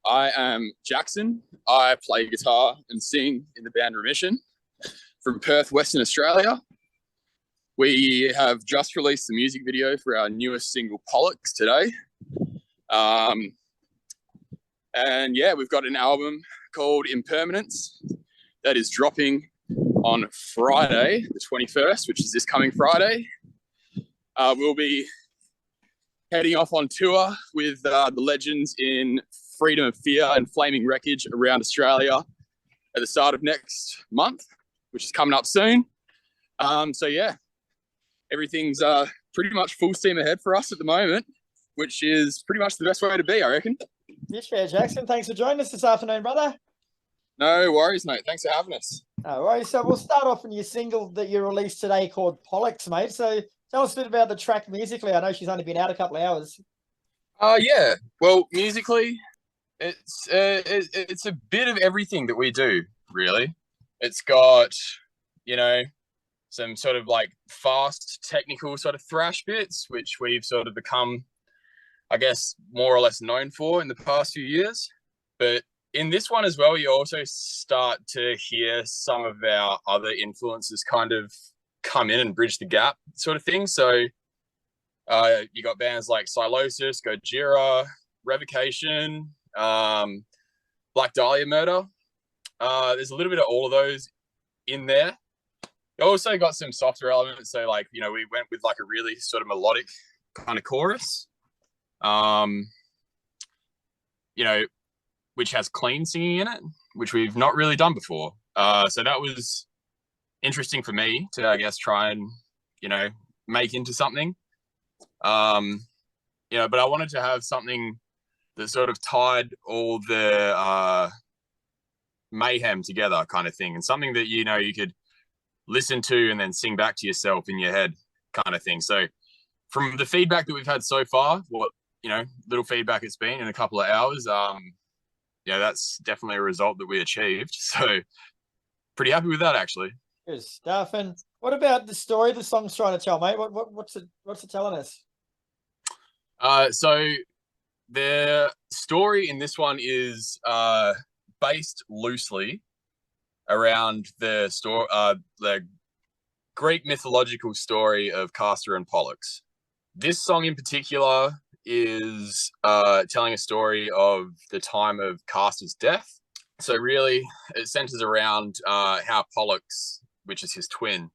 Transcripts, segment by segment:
I am Jacson. I play guitar and sing in the band Remission from Perth, Western Australia. We have just released the music video for our newest single, Pollux, today. And yeah, we've got an album called Impermanence that is dropping on Friday, the 21st, which is this coming Friday. We'll be heading off on tour with the legends in Freedom of Fear and Flaming Wreckage around Australia at the start of next month, which is coming up soon. So yeah, everything's pretty much full steam ahead for us at the moment, which is pretty much the best way to be, I reckon. Yes, yeah, Jacson. Thanks for joining us this afternoon, brother. No worries, mate. Thanks for having us. No worries. So we'll start off on your single that you released today called Pollux, mate. So tell us a bit about the track musically. I know she's only been out a couple of hours. Yeah. Well, musically, it's a bit of everything that we do, really. It's got, some sort of like fast technical sort of thrash bits, which we've sort of become, I guess, more or less known for in the past few years. But in this one as well, you also start to hear some of our other influences kind of come in and bridge the gap sort of thing. So you got bands like Silosis, Gojira, Revocation, Black Dahlia Murder. There's a little bit of all of those in there. You also got some softer elements. So like, we went with like a really sort of melodic kind of chorus, which has clean singing in it, which we've not really done before. So that was interesting for me to, I guess, try and, make into something. But I wanted to have something that sort of tied all the mayhem together kind of thing, and something that, you could listen to and then sing back to yourself in your head kind of thing. So from the feedback that we've had so far, little feedback it's been in a couple of hours, that's definitely a result that we achieved. So pretty happy with that, actually. Good stuff. And what about the story the song's trying to tell, mate? What's it telling us? So the story in this one is based loosely around the Greek mythological story of Castor and Pollux. This song in particular is telling a story of the time of Castor's death. So really, it centers around how Pollux, which is his twin,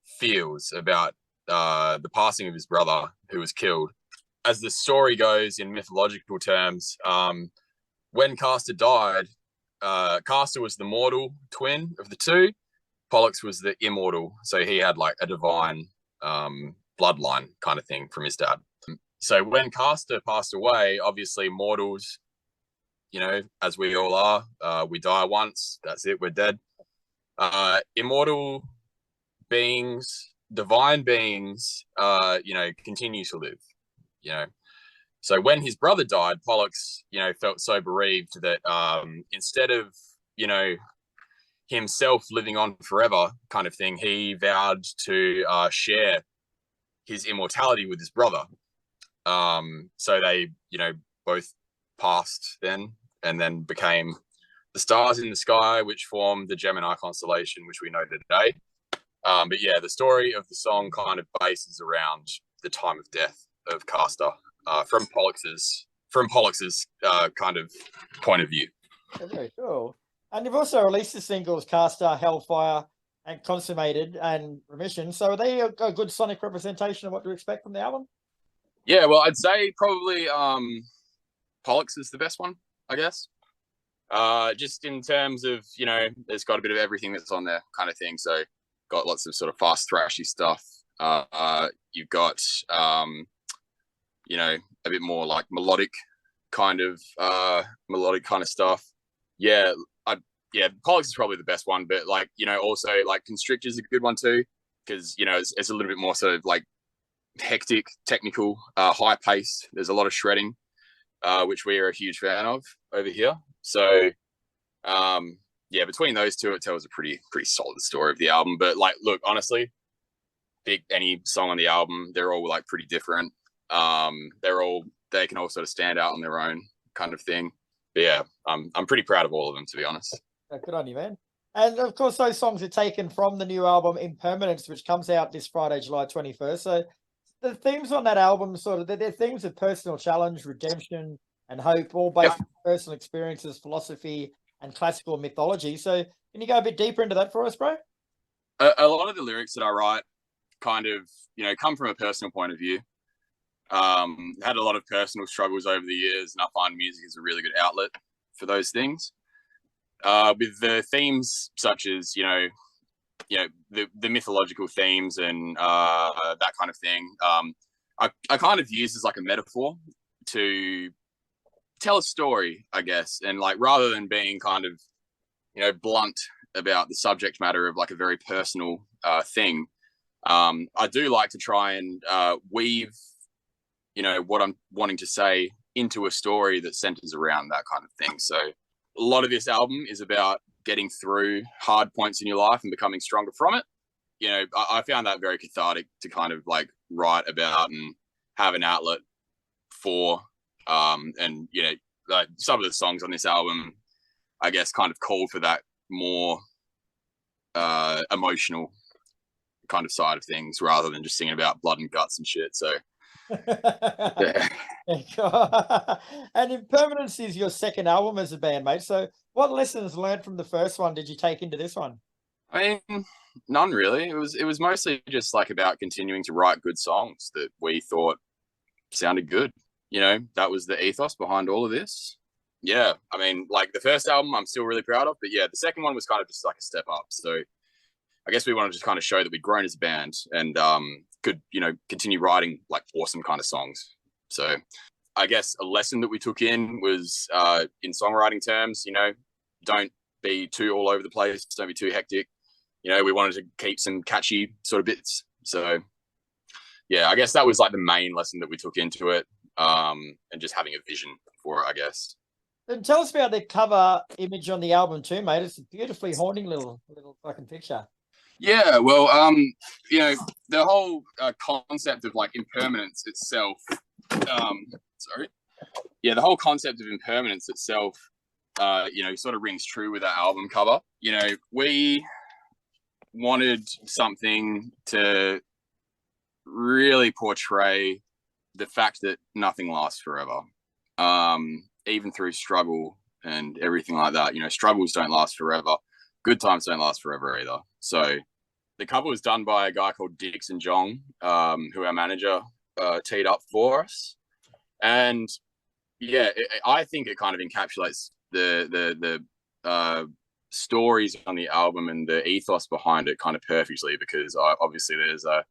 feels about the passing of his brother who was killed. As the story goes in mythological terms, when Castor died, Castor was the mortal twin of the two. Pollux was the immortal. So he had like a divine bloodline kind of thing from his dad. So when Castor passed away, obviously mortals, as we all are, we die once, that's it, we're dead. Immortal beings, divine beings, continue to live, So when his brother died, Pollux, felt so bereaved that instead of, himself living on forever kind of thing, he vowed to share his immortality with his brother. So they, both passed then, and then became the stars in the sky, which formed the Gemini constellation, which we know today. But yeah, the story of the song kind of bases around the time of death of Castor from Pollux's kind of point of view. Very cool. And you've also released the singles Castor, Hellfire, and Consummated, and Remission. So are they a good sonic representation of what to expect from the album? Yeah, well, I'd say probably Pollux is the best one, I guess. Just in terms of, there's got a bit of everything that's on there kind of thing. So got lots of sort of fast thrashy stuff. You've got, a bit more like melodic kind of stuff. Yeah, Pollux is probably the best one, but also like Constrictor's a good one too, because it's a little bit more sort of like hectic, technical, high pace. There's a lot of shredding, which we are a huge fan of over here. So between those two, it tells a pretty solid story of the album. But like, look, honestly, pick any song on the album, they're all like pretty different. They can all sort of stand out on their own kind of thing. But yeah, I'm pretty proud of all of them, to be honest. Good on you, man. And of course, those songs are taken from the new album Impermanence, which comes out this Friday, July 21st. So the themes on that album, sort of, they're themes of personal challenge, redemption, and hope, all based on personal experiences, philosophy, and classical mythology. So can you go a bit deeper into that for us, bro? A lot of the lyrics that I write kind of, come from a personal point of view. Had a lot of personal struggles over the years, and I find music is a really good outlet for those things. With the themes such as the mythological themes and that kind of thing, I kind of use as like a metaphor to tell a story, I guess, and like rather than being kind of blunt about the subject matter of like a very personal thing, I do like to try and weave what I'm wanting to say into a story that centers around that kind of thing. So a lot of this album is about getting through hard points in your life and becoming stronger from it. I found that very cathartic to kind of like write about and have an outlet for. And like some of the songs on this album, I guess, kind of called for that more emotional kind of side of things rather than just singing about blood and guts and shit. So yeah. And Impermanence is your second album as a band, mate. So what lessons learned from the first one did you take into this one? I mean, none really. It was mostly just like about continuing to write good songs that we thought sounded good. That was the ethos behind all of this. Yeah, I mean, like the first album I'm still really proud of, but yeah, the second one was kind of just like a step up. So I guess we want to just kind of show that we've grown as a band and could, continue writing like awesome kind of songs. So I guess a lesson that we took in was in songwriting terms, don't be too all over the place. Don't be too hectic. We wanted to keep some catchy sort of bits. So yeah, I guess that was like the main lesson that we took into it, and just having a vision for it, I guess. And tell us about the cover image on the album too, mate. It's a beautifully haunting little fucking picture. Yeah, well, the whole concept of like impermanence itself, the whole concept of impermanence itself, sort of rings true with that album cover. We wanted something to really portray the fact that nothing lasts forever, even through struggle and everything like that. Struggles don't last forever. Good times don't last forever either. So the cover was done by a guy called Jacson, who our manager teed up for us. And yeah, I think it kind of encapsulates the stories on the album and the ethos behind it kind of perfectly, because obviously there's a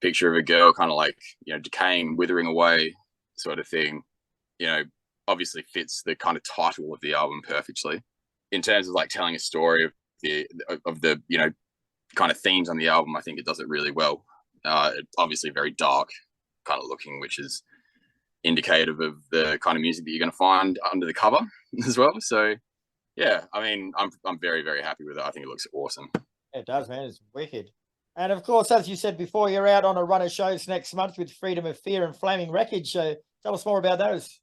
picture of a girl kind of like, decaying, withering away sort of thing, obviously fits the kind of title of the album perfectly in terms of like telling a story of the kind of themes on the album. I think it does it really well. Obviously very dark kind of looking, which is indicative of the kind of music that you're going to find under the cover as well. So yeah, I mean, I'm very, very happy with it. I think it looks awesome. It does, man. It's wicked. And of course, as you said before, you're out on a run of shows next month with Freedom of Fear and Flaming Wreckage. So tell us more about those.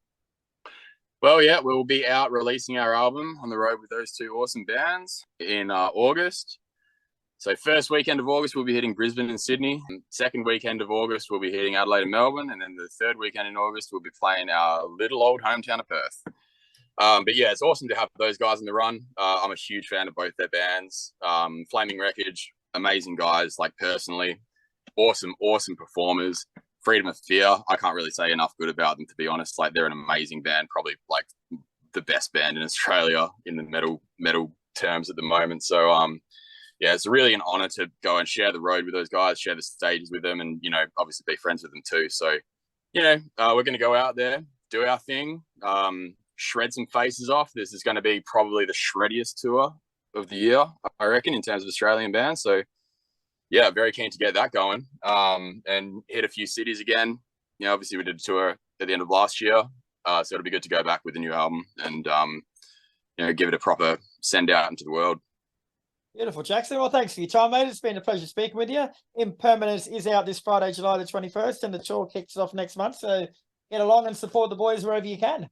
Well, yeah, we'll be out releasing our album on the road with those two awesome bands in August. So first weekend of August, we'll be hitting Brisbane and Sydney. Second weekend of August, we'll be hitting Adelaide and Melbourne. And then the third weekend in August, we'll be playing our little old hometown of Perth. But yeah, it's awesome to have those guys in the run. I'm a huge fan of both their bands. Flaming Wreckage, amazing guys, like personally. Awesome performers. Freedom of Fear, I can't really say enough good about them, to be honest. Like, they're an amazing band, probably like the best band in Australia in the metal terms at the moment. So yeah, it's really an honor to go and share the road with those guys, share the stages with them, and obviously be friends with them too. So we're going to go out there, do our thing, shred some faces off. This is going to be probably the shreddiest tour of the year, I reckon, in terms of Australian bands. So yeah, very keen to get that going, and hit a few cities again. Obviously we did a tour at the end of last year, so it'll be good to go back with the new album and give it a proper send out into the world. Beautiful, Jacson. Well, thanks for your time, mate. It's been a pleasure speaking with you. Impermanence is out this Friday, July the 21st, and the tour kicks off next month. So get along and support the boys wherever you can.